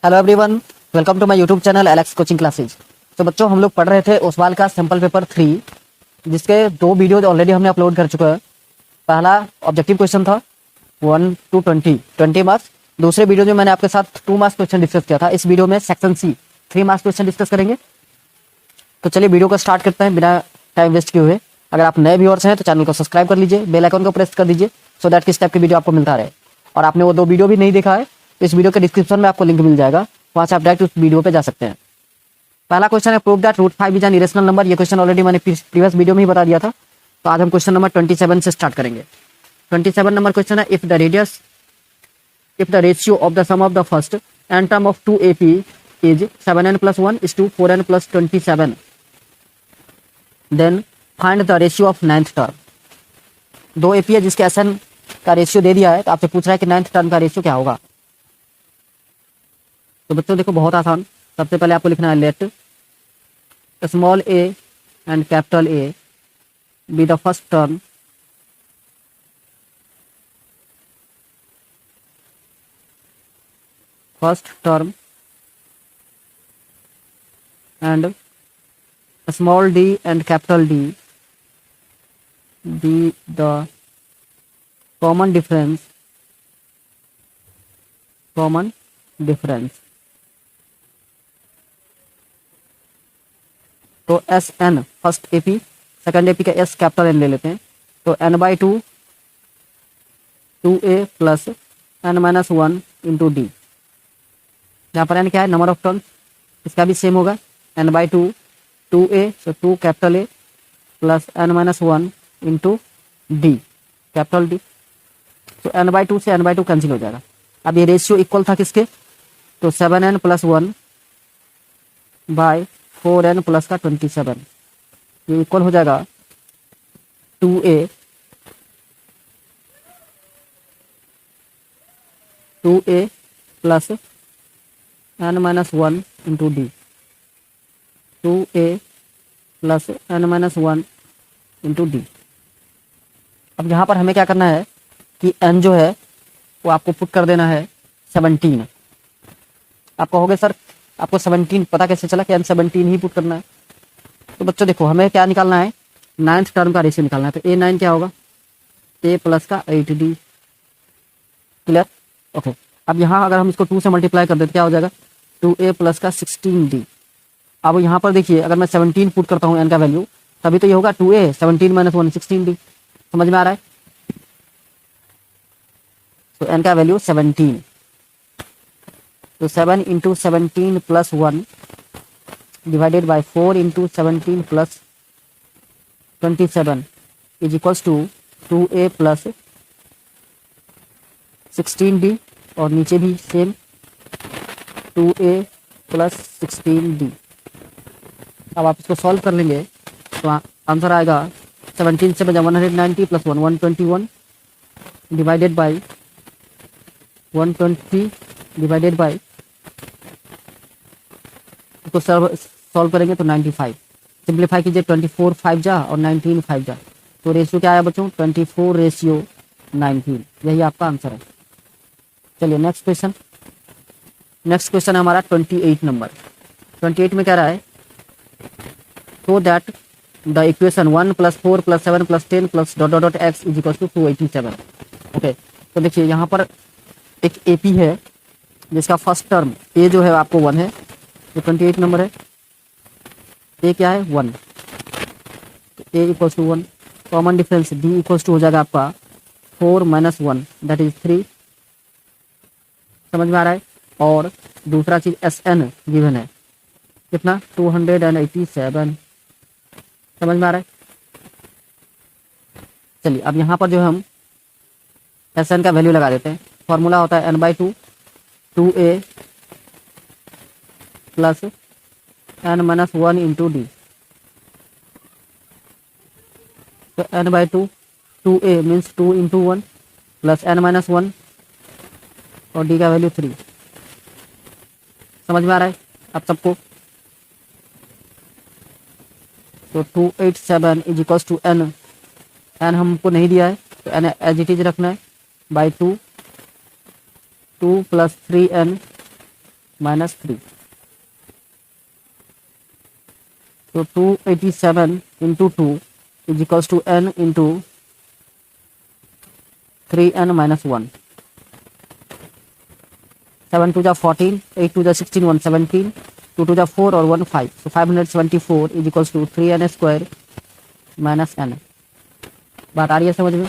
Hello everyone, welcome to my YouTube channel Alex coaching classes. तो बच्चों, हम लोग पढ़ रहे थे ओसवाल का सैंपल पेपर 3, जिसके 2 वीडियो ऑलरेडी हमने अपलोड कर चुका है। पहला ऑब्जेक्टिव क्वेश्चन था 1 to 20 मार्क्स। दूसरे वीडियो में मैंने आपके साथ 2 मार्क्स क्वेश्चन डिस्कस किया था। इस वीडियो में section C 3 marks question discuss करेंगे। तो चलिए वीडियो को स्टार्ट करते हैं बिना टाइम वेस्ट किए हुए। अगर आप नए व्यूअर्स हैं तो चैनल को सब्सक्राइब कर लीजिए, बेल आइकन को प्रेस कर दीजिए, सो दैट किस टाइप की वीडियो आपको मिलता रहे। और आपने वो 2 वीडियो भी नहीं देखा है, इस वीडियो के डिस्क्रिप्शन में आपको लिंक मिल जाएगा, वहां से आप डायरेक्ट उस वीडियो पे जा सकते हैं। पहला क्वेश्चन है prove that √5 is an irrational number. ये क्वेश्चन ऑलरेडी मैंने प्रीवियस वीडियो में ही बता दिया था। तो आज हम क्वेश्चन नंबर 27 से स्टार्ट करेंगे। 27 नंबर क्वेश्चन है, if the ratio of the sum of the first and term of 2AP is 7n+1 is to 4n+27, then find the ratio of 9th term. 2AP है जिसके SN का ratio दे दिया है, तो आपसे पूछ रहा है कि 9th टर्म का रेशियो क्या होगा। तो बच्चों देखो, बहुत आसान। सबसे पहले आपको लिखना है let small a and capital A be the first term and small d and capital D be the common difference तो SN first AP, second AP का S कैपिटल N ले लेते हैं। तो n/2 2A plus n-1 into D। यहाँ पर n क्या है, नंबर ऑफ टर्म्स। इसका भी सेम होगा, n/2 2A, तो 2 capital A plus n-1 into D capital D। तो n/2 से n/2 कैंसिल हो जाएगा। अब ये रेशियो इक्वल था किसके, तो 7n+1 बाय 4n प्लस का 27, ये इक्वल हो जाएगा 2A plus n-1 into D, 2A plus n-1 into D। अब यहाँ पर हमें क्या करना है कि n जो है वो आपको पुट कर देना है 17। आप कहोगे सर आपको 17 पता कैसे चला कि n 17 ही पुट करना है। तो बच्चों देखो, हमें क्या निकालना है, 9th टर्म का रेशियो निकालना है। तो A9 क्या होगा, A प्लस का 8D। Clear, okay. अब यहाँ अगर हम इसको 2 से मल्टीप्लाई कर देते क्या हो जाएगा, 2A प्लस का 16D। अब यहाँ पर देखिए, अगर मैं 17 पुट करता हूँ n का वैल्यू, तभी तो ये होगा 2A 17 - 1 16D। समझ में आ रहा है। तो n का वैल्यू 17, तो 7 into 17 plus 1 divided by 4 into 17 plus 27 is equals to 2A plus 16D, और नीचे भी सेम 2A प्लस 16D। अब आप इसको सॉल्व कर लेंगे तो आंसर आएगा 17 से बजा 190 plus 1 121 divided by 120 divided by, तो सॉल्व करेंगे तो 95। सिंप्लीफाई कीजिए, 24 5 जा और 19 5 जा, तो रेशियो क्या आया बच्चों, 24:19। यही आपका आंसर है। चलिए नेक्स्ट क्वेश्चन है हमारा 28 नंबर। 28 में कह रहा है, so that the equation 1 + 4 + 7 + 10 + ... x is equal to 287। Okay, तो देखिए यहाँ पर एक AP है जिसका फर्स्ट टर्म A जो है आपको 1 है, तो 28 नंबर है। A क्या है, 1, तो A = 1। कॉमन डिफरेंस D = हो जाएगा आपका 4 - 1 दैट इज 3। समझ में आ रहा है। और दूसरा चीज SN गिवन है कितना, 287। समझ में आ रहा है। चलिए अब यहाँ पर जो हम SN का वैल्यू लगा देते हैं। फॉर्मूला होता है n/2 2A plus n-1 into D। तो n/2 2A means 2 into 1 plus n-1 और D का वैल्यू 3। समझ में आ रहा है आप सबको। तो 287 इज इक्वल टू n हमको नहीं दिया है, तो n एज इट इज रखना है, बाई 2 2 + 3n -3। तो 287 into 2 is equals to n into 3n-1। 7 2 जा 14, 8 2 जा 16, 117, 2 2 जा 4 और 1 5। So 574 is equals to 3n square minus n। बात आ रही है समझ में?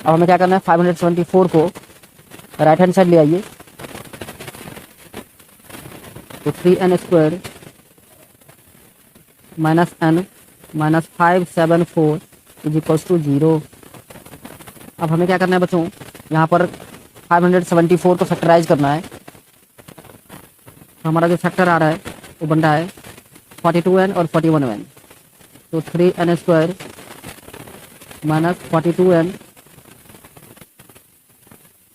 अब हमें क्या करना है, 574 को राइट हैंड साइड ले आइए, तो 3n square minus n minus 574 is equals to 0। अब हमें क्या करना है बच्चों, यहाँ पर 574 को फैक्टराइज करना है। तो हमारा जो फैक्टर आ रहा है वो बन रहा है 42n और 41n। तो 3n square minus 42n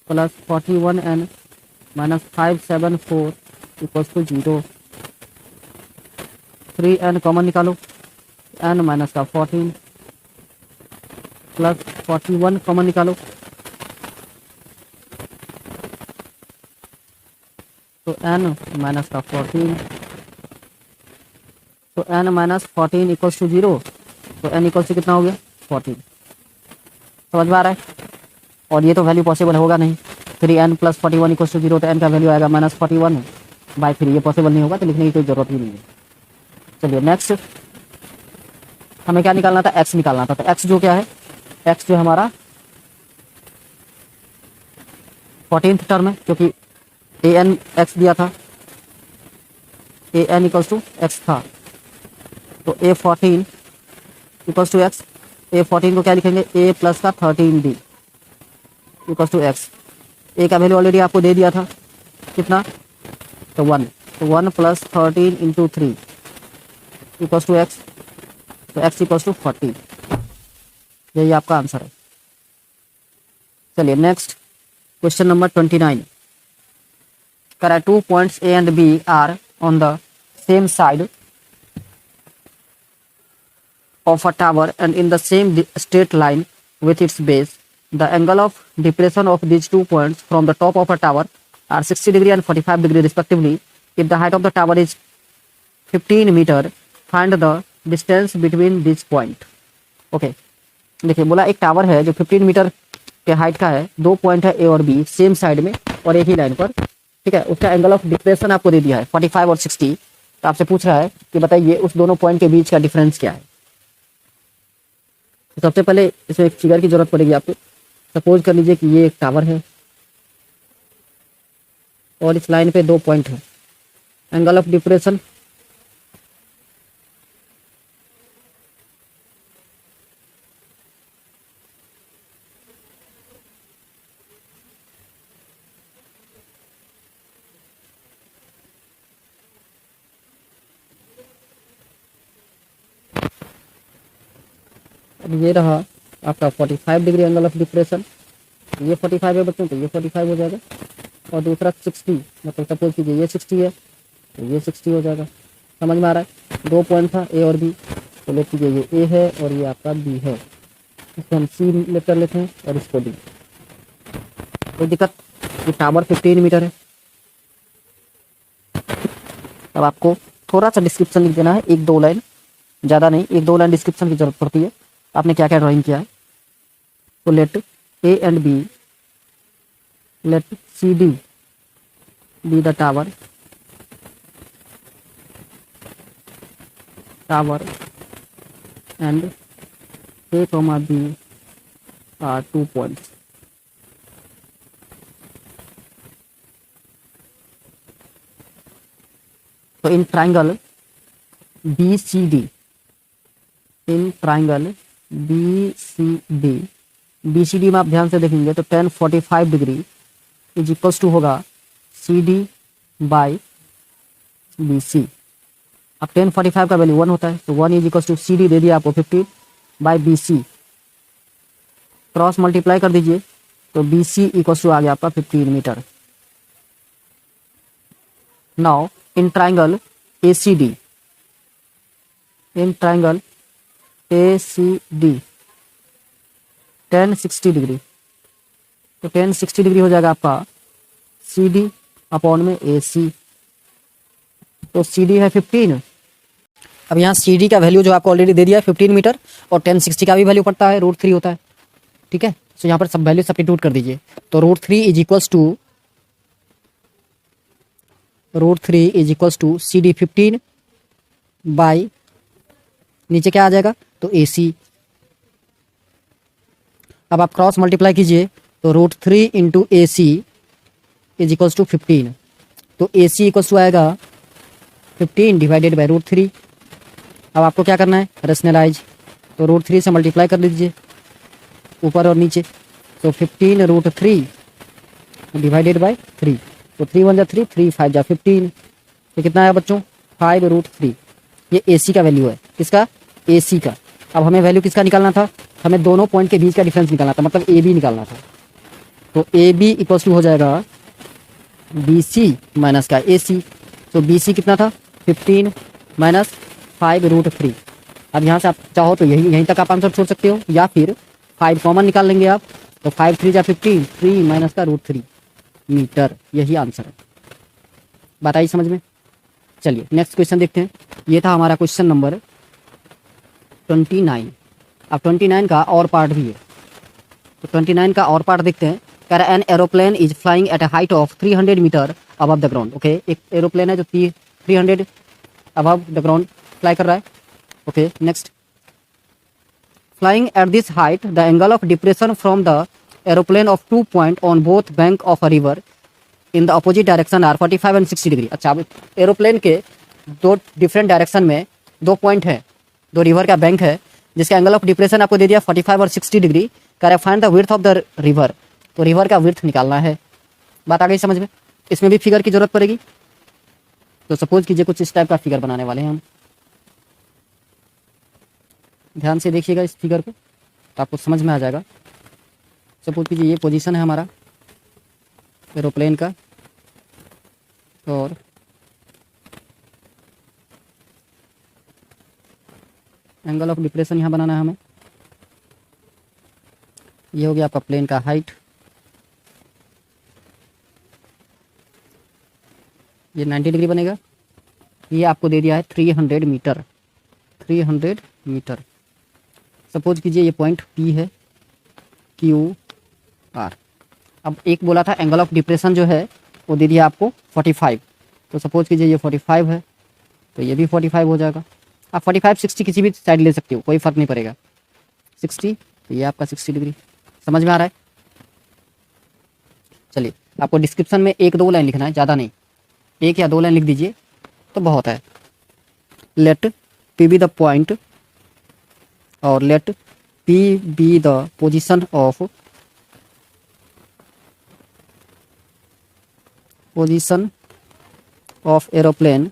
plus 41n minus 574 equals to 0। 3n common निकालो, n माइनस का 14 प्लस 41 कॉमन निकालो, तो n माइनस का 14, तो n माइनस 14 इक्वल्स टू 0। तो n इक्वल्स टू कितना हो गया, 14। समझ में आ रहा है? और ये तो वैल्यू पॉसिबल होगा नहीं, 3n प्लस 41 इक्वल्स टू 0, तो n का वैल्यू आएगा -41/3। ये पॉसिबल नहीं होगा, तो लिखने की कोई जरूरत ही नहीं है। चलिए नेक्स्ट, हमें क्या निकालना था, x निकालना था। तो x जो क्या है, x जो हमारा 14th टर्म है, क्योंकि an x दिया था, an इक्वल्स टू x था, तो a14 equals to x। a14 को क्या लिखेंगे, a प्लस का 13d equals to x। a का वैल्यू ऑलरेडी आपको दे दिया था, कितना, तो 1। तो 1 plus 13 into 3 equals to x। तो x इक्वल्स टू 40। यही आपका आंसर है। चलिए नेक्स्ट, क्वेश्चन नंबर 29। करें 2 points A and B are on the same side of a tower and in the same straight line with its base. The angle of depression of these 2 points from the top of a tower are 60 degree and 45 degree respectively. If the height of the tower is 15 meter, find the distance between these point. Okay, देखिए बोला एक tower है जो 15 metre के height का है, 2 point है A और B सेम साइड में और एक ही लाइन पर, ठीक है। उसका एंगल ऑफ डिप्रेशन आपको दे दिया है 45 और 60। तो आपसे पूछ रहा है कि बताइए उस दोनों पॉइंट के बीच का डिफरेंस क्या है। तो सबसे पहले इसमें एक फिगर की जरूरत पड़ेगी आपको। सपोज कर लीजिए कि ये एक टावर है और इस लाइन पे 2 पॉइंट है। एंगल ऑफ डिप्रेशन ये रहा आपका 45 डिग्री एंगल ऑफ डिप्रेशन। ये 45 है बच्चों, तो ये 45 हो जाएगा। और दूसरा 60, मतलब सपोज कीजिए ये 60 है तो ये 60 हो जाएगा। समझ में आ रहा है? 2 पॉइंट था A और B, तो लेट कीजिए ये A है और ये आपका B है। इसको हम C लेट कर लेते हैं और इसको D। कोई दिक्कत? ये टावर 15 मीटर है। अब आपको थोड़ा सा डिस्क्रिप्शन लिख देना है, 1-2 लाइन, ज़्यादा नहीं, 1-2 लाइन डिस्क्रिप्शन की जरूरत पड़ती है। आपने क्या क्या ड्राइंग किया है। तो late A and B, let CD be the tower and A, B are 2 points. So in triangle BCD, BCD में आप ध्यान से देखेंगे तो tan 45 degree is equals to होगा CD बाई BC। अब tan 45 का वैल्यू 1 होता है, तो 1 इज इक्वल्स टू CD दे दिया आपको 50 बाई BC। क्रॉस मल्टीप्लाई कर दीजिए तो BC इक्वल्स टू आ गया आपका 15 metre. Now in triangle ACD, tan 60 degree, तो tan 60 डिग्री हो जाएगा आपका सी डी अपॉन में ए सी। तो सी डी है 15। अब यहाँ सी डी का वैल्यू जो आपको ऑलरेडी दे दिया है 15 मीटर, और 1060 का भी वैल्यू पड़ता है, √3 होता है। ठीक है, तो यहाँ पर सब वैल्यू सब्स्टिट्यूट कर दीजिए। तो √3 is equals to C D 15 by नीचे क्या आ जाएगा, तो ए सी। अब आप क्रॉस मल्टीप्लाई कीजिए, तो √3 into A C is equals to 15। तो ए सी इक्वल्स टू आएगा 15 डिवाइडेड बाई √3। अब आपको क्या करना है, रेशनलाइज। तो √3 से मल्टीप्लाई कर लीजिए ऊपर और नीचे। तो 15 √3 डिवाइडेड बाई 3। तो 3 1 जा 3, 3 5 जा 15। तो कितना है बच्चों, 5 √3। ये ए सी का वैल्यू है, किसका, ए सी का। अब हमें वैल्यू किसका निकालना था, हमें दोनों पॉइंट के बीच का डिफरेंस निकालना था, मतलब ए बी निकालना था। तो ए बी इक्वल्स टू हो जाएगा बी सी माइनस का ए सी। तो बी सी कितना था, 15 माइनस 5 √3। अब यहाँ से आप चाहो तो यहीं तक आप आंसर छोड़ सकते हो, या फिर 5 कॉमन निकाल लेंगे आप। तो 5 3 जा 15, 3 माइनस का √3 मीटर, यही आंसर है। बताइए समझ में। चलिए नेक्स्ट क्वेश्चन देखते हैं। ये था हमारा क्वेश्चन नंबर 29। अब 29 का और पार्ट भी है, तो 29 का और पार्ट देखते हैं। कह रहा है an aeroplane is flying at a height of 300 metre above the ground. Okay, एक एरोप्लेन है जो 300 अबव द ग्राउंड फ्लाई कर रहा है। Okay next, flying at this height the angle of depression from the aeroplane of 2 point on both bank of a river in the opposite direction are 45 and 60 degree. अच्छा, अब aeroplane के दो different direction में 2 point है, 2 river का bank है, जिसका angle of depression आपको दे दिया 45 और 60 डिग्री। कह रहा है find the width of the river. तो रिवर का विड्थ निकालना है। बात आ गई समझ में। इसमें भी फिगर की जरूरत पड़ेगी। तो सपोज कीजिए कुछ इस टाइप का फिगर बनाने वाले हैं हम। ध्यान से देखिएगा इस फिगर को, तो आपको समझ में आ जाएगा। सपोज कीजिए ये पोजीशन है हमारा एरोप्लेन का, और एंगल ऑफ डिप्रेशन यहाँ बनाना है हमें। ये हो गया आपका प्लेन का हाइट, ये 90 डिग्री बनेगा। ये आपको दे दिया है 300 मीटर, 300 मीटर। सपोज कीजिए ये पॉइंट P है, QR। अब एक बोला था एंगल ऑफ डिप्रेशन जो है वो दे दिया आपको 45। तो सपोज कीजिए ये 45 है, तो ये भी 45 हो जाएगा। आप 45 60 किसी भी साइड ले सकते हो, कोई फर्क नहीं पड़ेगा। 60, तो ये आपका 60 डिग्री। समझ में आ रहा है। चलिए आपको डिस्क्रिप्शन में 1-2 लाइन लिखना है, ज़्यादा नहीं, 1 या 2 लाइन लिख दीजिए तो बहुत है। Let P be the point, और let P be the position of aeroplane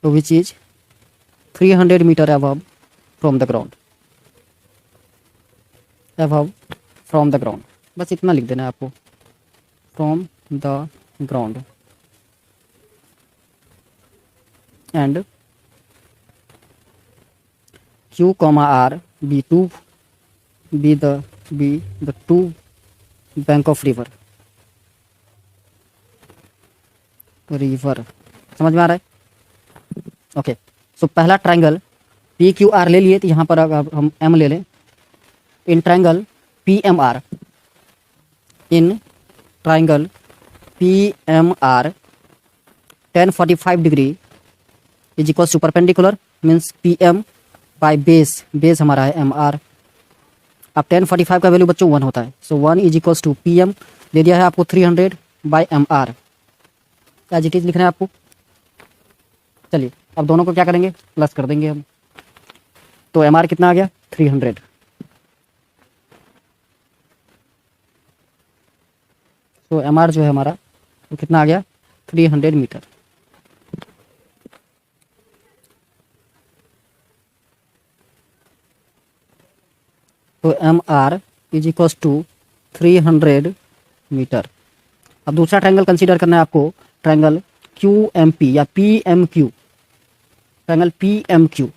which is 300 metre above from the ground, above from the ground। बस इतना लिख देना है आपको, from the ground, and Q, R be the two bank of river। समझ में आ रहा है। ओके, सो पहला ट्रायंगल PQR ले लिए, तो यहाँ पर अब हम M ले लें। In triangle PMR, in triangle PMR 1045 degree is equal to perpendicular, means PM by base, base हमारा है MR। अब 1045 का वैल्यू बच्चों 1 होता है। So 1 is equal to PM दे दिया है आपको 300 by MR। As it is लिखना है आपको। चलिए अब दोनों को क्या करेंगे, प्लस कर देंगे हम। तो MR कितना आ गया, 300। तो MR जो है हमारा तो कितना आ गया, 300 मीटर। तो MR is equal to 300 metre. अब दूसरा ट्रायंगल कंसीडर करना है आपको, ट्रायंगल QMP या PMQ, triangle PMQ।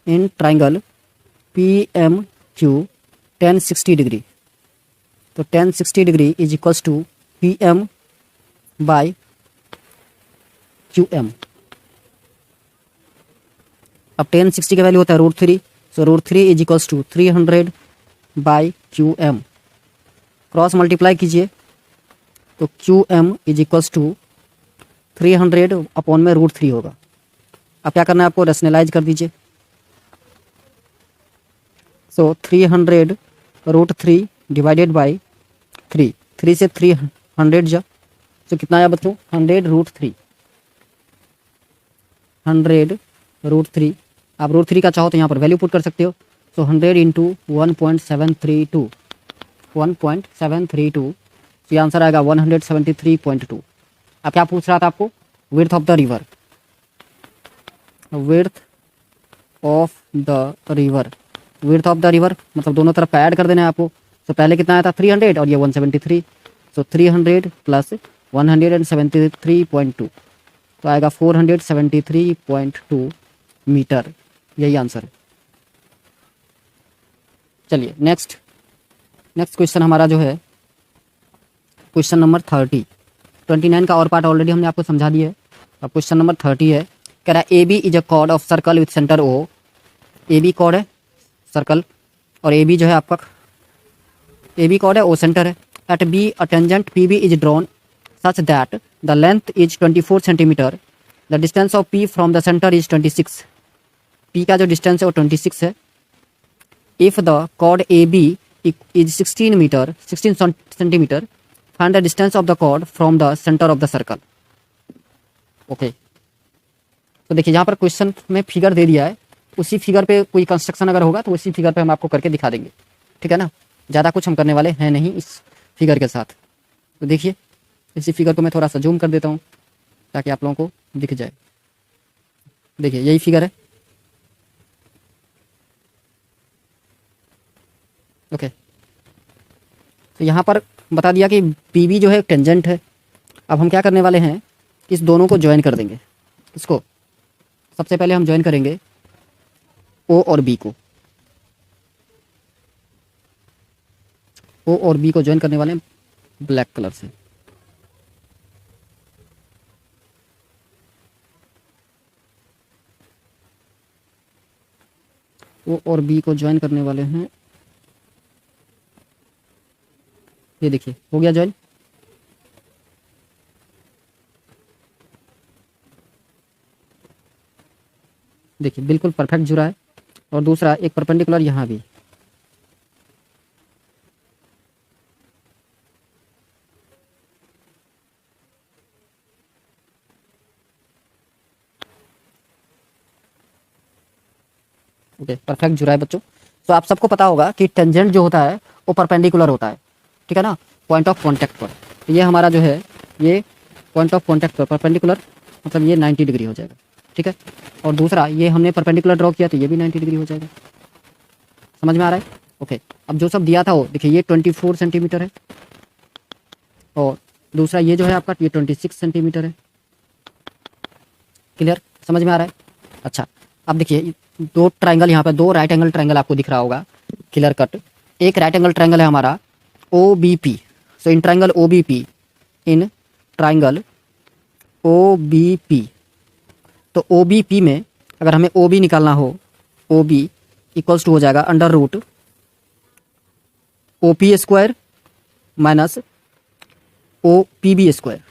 In triangle P M Q 1060 degree, तो 1060 degree is equals to P M by Q M. अब 1060 का वैल्यू होता है √3, so √3 is equals to 300 by Q M. Cross multiply कीजिए तो Q M is equals to 300 upon में √3 होगा। अब क्या करना है आपको, रेशनलाइज कर दीजिए। सो 300 √3 डिवाइडेड बाई 3, 3 से 300 जा, तो कितना आया बच्चों, 100 √3, 100 √3। आप √3 का चाहो तो यहाँ पर वैल्यू पुट कर सकते हो। सो 100 इंटू 1.732, 1.732, तो ये आंसर आएगा 173.2। अब क्या पूछ रहा था आपको, width of the river, width of the river, width of the river मतलब दोनों तरफ ऐड कर देना है आपको। तो पहले कितना आया था 300 और ये 173, सो 300 प्लस 173.2, तो आएगा 473.2 मीटर, यही आंसर है। चलिए नेक्स्ट क्वेश्चन हमारा जो है क्वेश्चन नंबर 30। 29 का और पार्ट ऑलरेडी हमने आपको समझा दिया है। अब क्वेश्चन नंबर 30 है, कह रहा है A B is a chord of circle with centre O. A B chord है सर्कल, और ए बी जो है आपका, ए बी कॉर्ड है, ओ सेंटर है। At B a tangent P B is drawn such that the length is 24 centimetre, the distance of P from the centre is 26। P का जो distance है वो 26 है। If the chord A B is 16 centimetre, find the distance of the chord from the centre of the circle. Okay, तो देखिए यहाँ पर question में फिगर दे दिया है, उसी फिगर पे कोई कंस्ट्रक्शन अगर होगा तो उसी फिगर पे हम आपको करके दिखा देंगे, ठीक है ना। ज़्यादा कुछ हम करने वाले हैं नहीं इस फिगर के साथ। तो देखिए इसी फिगर को मैं थोड़ा सा जूम कर देता हूँ ताकि आप लोगों को दिख जाए। देखिए यही फिगर है, ओके। तो यहाँ पर बता दिया कि पी बी जो है टेंजेंट है। अब हम क्या करने वाले हैं, इस दोनों को ज्वाइन कर देंगे। इसको सबसे पहले हम ज्वाइन करेंगे ओ और बी को, ओ और बी को ज्वाइन करने वाले हैं ब्लैक कलर से। ओ और बी को ज्वाइन करने वाले हैं, ये देखिए हो गया ज्वाइन। देखिए बिल्कुल परफेक्ट जुड़ा है। और दूसरा एक परपेंडिकुलर यहाँ भी, ओके परफेक्ट जुड़ा है बच्चों। तो आप सबको पता होगा कि टेंजेंट जो होता है वो परपेंडिकुलर होता है, ठीक है ना, पॉइंट ऑफ कॉन्टैक्ट पर। तो ये हमारा जो है ये पॉइंट ऑफ कॉन्टैक्ट पर परपेंडिकुलर, मतलब ये 90 डिग्री हो जाएगा, ठीक है। और दूसरा ये हमने परपेंडिकुलर ड्रॉ किया तो ये भी 90 डिग्री हो जाएगा। समझ में आ रहा है, ओके। अब जो सब दिया था वो देखिए, ये 24 सेंटीमीटर है, और दूसरा ये जो है आपका ये 26 सेंटीमीटर है। क्लियर, समझ में आ रहा है। अच्छा अब देखिए दो ट्रायंगल, यहाँ पे दो राइट एंगल ट्रायंगल आपको दिख रहा होगा क्लियर कट। एक राइट एंगल ट्रायंगल है हमारा O B P. So in triangle O B P, in triangle O B P, तो ओ बी पी में अगर हमें ओ बी निकालना हो, ओ बी इक्वल्स टू हो जाएगा under root O P square minus O P B square,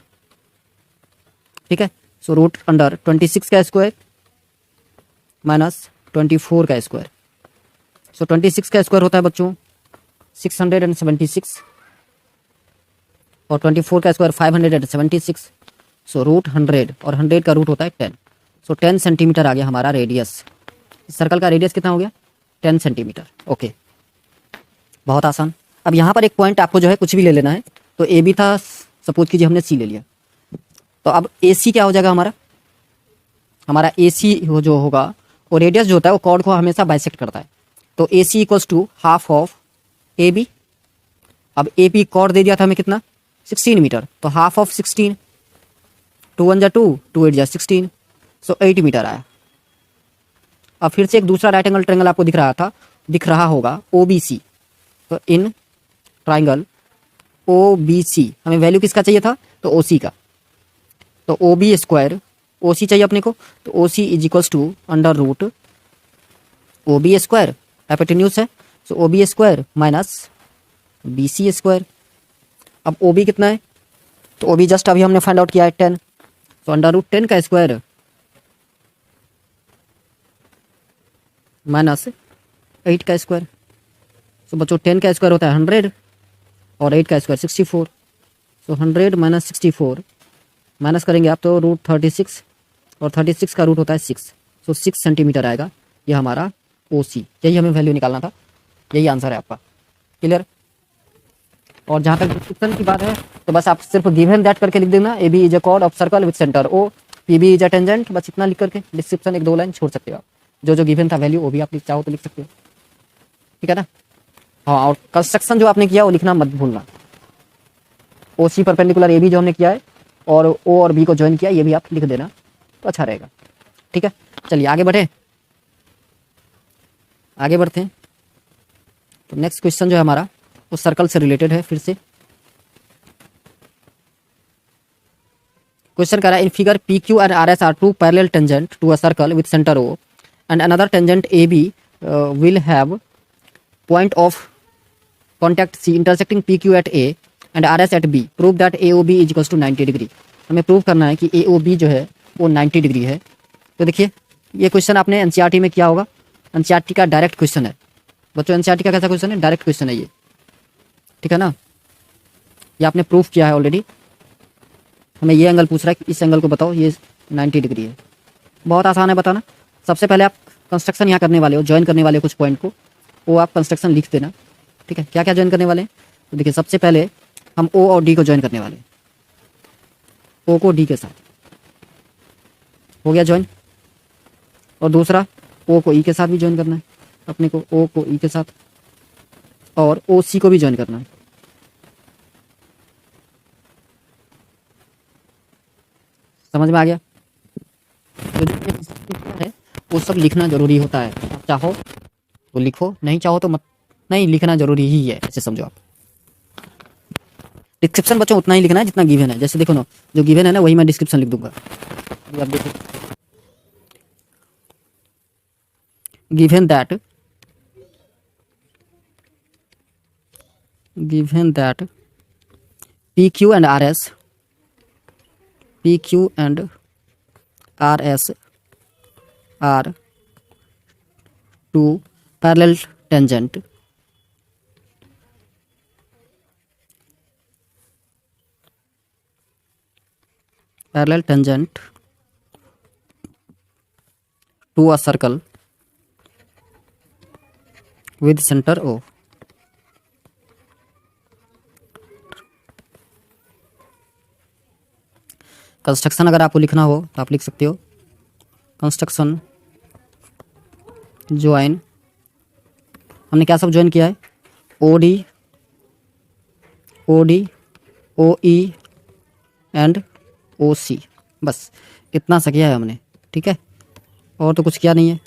ठीक है। सो रूट अंडर 26 का स्क्वायर माइनस 24 का स्क्वायर। सो 26 का स्क्वायर होता है बच्चों 676, और 24 का स्क्वायर 576। सो रूट 100, और 100 का रूट होता है 10। सो 10 सेंटीमीटर आ गया हमारा रेडियस। इस सर्कल का रेडियस कितना हो गया, 10 सेंटीमीटर। ओके, बहुत आसान। अब यहाँ पर एक पॉइंट आपको जो है कुछ भी ले लेना है। तो ए बी था, सपोज कीजिए हमने सी ले लिया, तो अब ए सी क्या हो जाएगा हमारा ए सी जो होगा वो रेडियस जो होता है वो कॉर्ड को हमेशा बाइसेक्ट करता है। तो A C equals to half of A B. अब ए बी कॉर्ड दे दिया था हमें कितना, 16 मीटर, तो हाफ ऑफ 16, 2 1 जा 2, 2 8 जा 16, सो 8 मीटर आया। अब फिर से एक दूसरा राइट एंगल ट्रायंगल आपको दिख रहा था दिख रहा होगा OBC, तो इन ट्राइंगल OBC हमें वैल्यू किसका चाहिए था, तो OC का, तो OB स्क्वायर OC चाहिए अपने को, तो OC is equals to under root OB square, hypotenuse है, तो OB square minus BC square. अब OB कितना है, तो OB जस्ट अभी हमने फाइंड आउट किया है 10, तो अंडर रूट 10 का स्क्वायर माइनस 8 का स्क्वायर। तो बच्चों 10 का स्क्वायर होता है 100 और 8 का स्क्वायर 64, तो 100 माइनस 64 माइनस करेंगे आप तो रूट 36 और 36 का रूट होता है 6, तो 6 सेंटीमीटर आएगा। ये हमारा OC, यही हमें वैल्यू निकालना था, यही आंसर है आपका। क्लियर। और जहाँ तक डिस्क्रिप्शन की बात है तो बस आप सिर्फ गिवन दैट करके लिख देना, AB is a chord of circle with centre O, PB is a tangent, बस इतना लिख करके डिस्क्रिप्शन 1-2 लाइन छोड़ सकते हो आप। जो जो गिवन था वैल्यू वो भी आप चाहो तो लिख सकते हो, ठीक है ना। हाँ, और कंस्ट्रक्शन जो आपने किया वो लिखना मत भूलना। OC परपेंडिकुलर AB जो हमने किया है और O और B को ज्वाइन किया, ये भी आप लिख देना तो अच्छा रहेगा, ठीक है। चलिए आगे बढ़े, आगे बढ़ते हैं। तो नेक्स्ट क्वेश्चन जो है हमारा वो सर्कल से रिलेटेड है। फिर से क्वेश्चन कह रहा है, in figure PQ and RS are two parallel tangent to a circle with centre O and another tangent AB will have point of contact C intersecting PQ at A and RS at B, prove that AOB is equals to 90 degree. हमें prove करना है कि AOB जो है वो 90 degree है। तो देखिए ये क्वेश्चन आपने NCERT में किया होगा, NCERT का डायरेक्ट क्वेश्चन है बच्चों। NCERT का कैसा क्वेश्चन है, डायरेक्ट क्वेश्चन है ये, ठीक है ना। ये आपने प्रूफ किया है ऑलरेडी। हमें ये एंगल पूछ रहा है कि इस एंगल को बताओ, ये 90 डिग्री है। बहुत आसान है बताना। सबसे पहले आप कंस्ट्रक्शन यहाँ करने वाले हो, ज्वाइन करने वाले हो कुछ पॉइंट को, वो आप कंस्ट्रक्शन लिख देना, ठीक है। क्या क्या ज्वाइन करने वाले हैं, तो देखिए सबसे पहले हम O और D को ज्वाइन करने वाले हैं। O को D के साथ हो गया ज्वाइन, और दूसरा O को E के साथ भी ज्वाइन करना है अपने को, O को E के साथ, और OC को भी ज्वाइन करना है। समझ में आ गया। तो है वो सब लिखना जरूरी होता है। आप चाहो तो लिखो, नहीं चाहो तो मत, नहीं लिखना जरूरी ही है, ऐसे समझो आप। डिस्क्रिप्शन बच्चों उतना ही लिखना है जितना गिवन है। जैसे देखो ना, जो गिवन है ना वही मैं डिस्क्रिप्शन लिख दूंगा। आप देखो, given that PQ and RS are two parallel tangent to a circle with center O। Construction अगर आपको लिखना हो तो आप लिख सकते हो, कंस्ट्रक्शन ज्वाइन, हमने क्या सब ज्वाइन किया है, OD OE एंड OC, बस इतना सा किया है हमने, ठीक है, और तो कुछ किया नहीं है।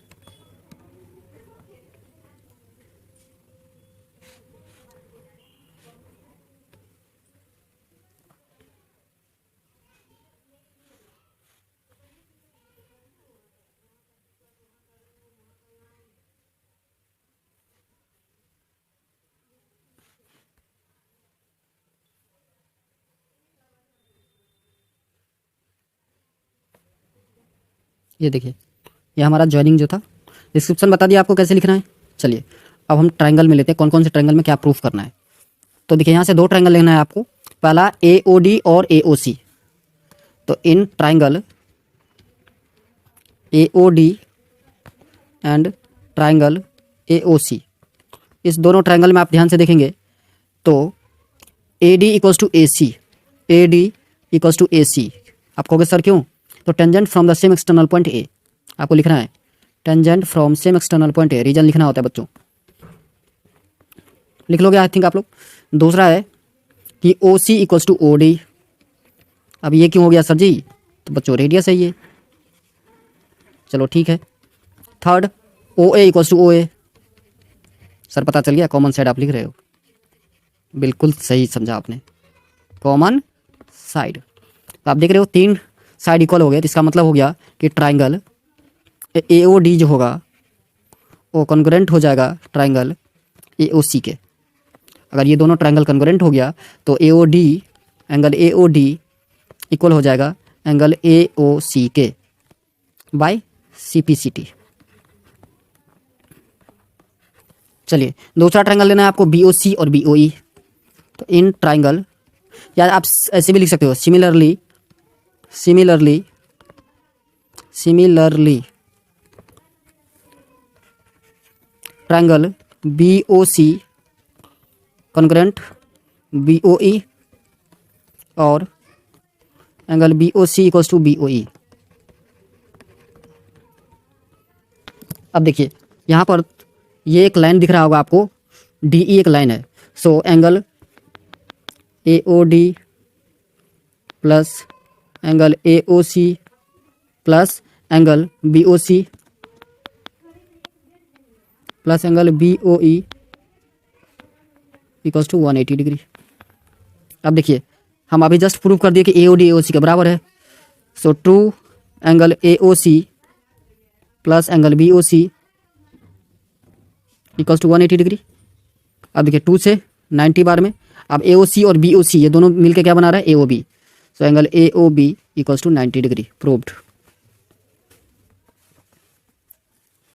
ये देखिए, ये हमारा ज्वाइनिंग जो था, डिस्क्रिप्शन बता दिया आपको कैसे लिखना है। चलिए अब हम ट्रायंगल में लेते हैं, कौन कौन से ट्रायंगल में क्या प्रूफ करना है। तो देखिए यहाँ से 2 ट्रायंगल लेना है आपको, पहला AOD और AOC। तो in triangle AOD and triangle AOC, इस दोनों ट्रायंगल में आप ध्यान से देखेंगे तो AD equals to AC, AD equals to AC। आप कहोगे सर क्यों, तो tangent from the same external point A आपको लिखना है, tangent from same external point A, reason लिखना होता है बच्चों, लिख लोगे आई थिंक आप लोग। दूसरा है कि OC इक्वल्स टू OD। अब ये क्यों हो गया सर जी, तो बच्चों रेडियस है ये, चलो ठीक है। Third OA equals to OA, sir पता चल गया, कॉमन साइड आप लिख रहे हो, बिल्कुल सही समझा आपने, कॉमन साइड। तो आप देख रहे हो 3 साइड इक्वल हो गए, तो इसका मतलब हो गया कि ट्राइंगल AOD जो होगा वो कॉन्ग्रुएंट हो जाएगा ट्राइंगल AOC के। अगर ये दोनों ट्राइंगल कॉन्ग्रुएंट हो गया तो एंगल AOD इक्वल हो जाएगा एंगल AOC के बाय CPCT। चलिए दूसरा ट्राइंगल लेना है आपको BOC और BOE। तो इन ट्राइंगल, या आप ऐसे भी लिख सकते हो, similarly triangle BOC congruent BOE और angle BOC equals to BOE। अब देखिए यहाँ पर ये एक लाइन दिख रहा होगा आपको, DE एक लाइन है। So angle AOD plus angle AOC plus angle BOC plus angle BOE equals to 180 degree. अब देखिए हम अभी जस्ट प्रूव कर दिए कि AOD AOC के बराबर है। So two angle AOC plus angle BOC equals to 180 degree. अब देखिए 2 से 90 बार में, अब AOC और BOC ये दोनों मिलके क्या बना रहा है, AOB। So angle AOB equals to 90 degree, proved.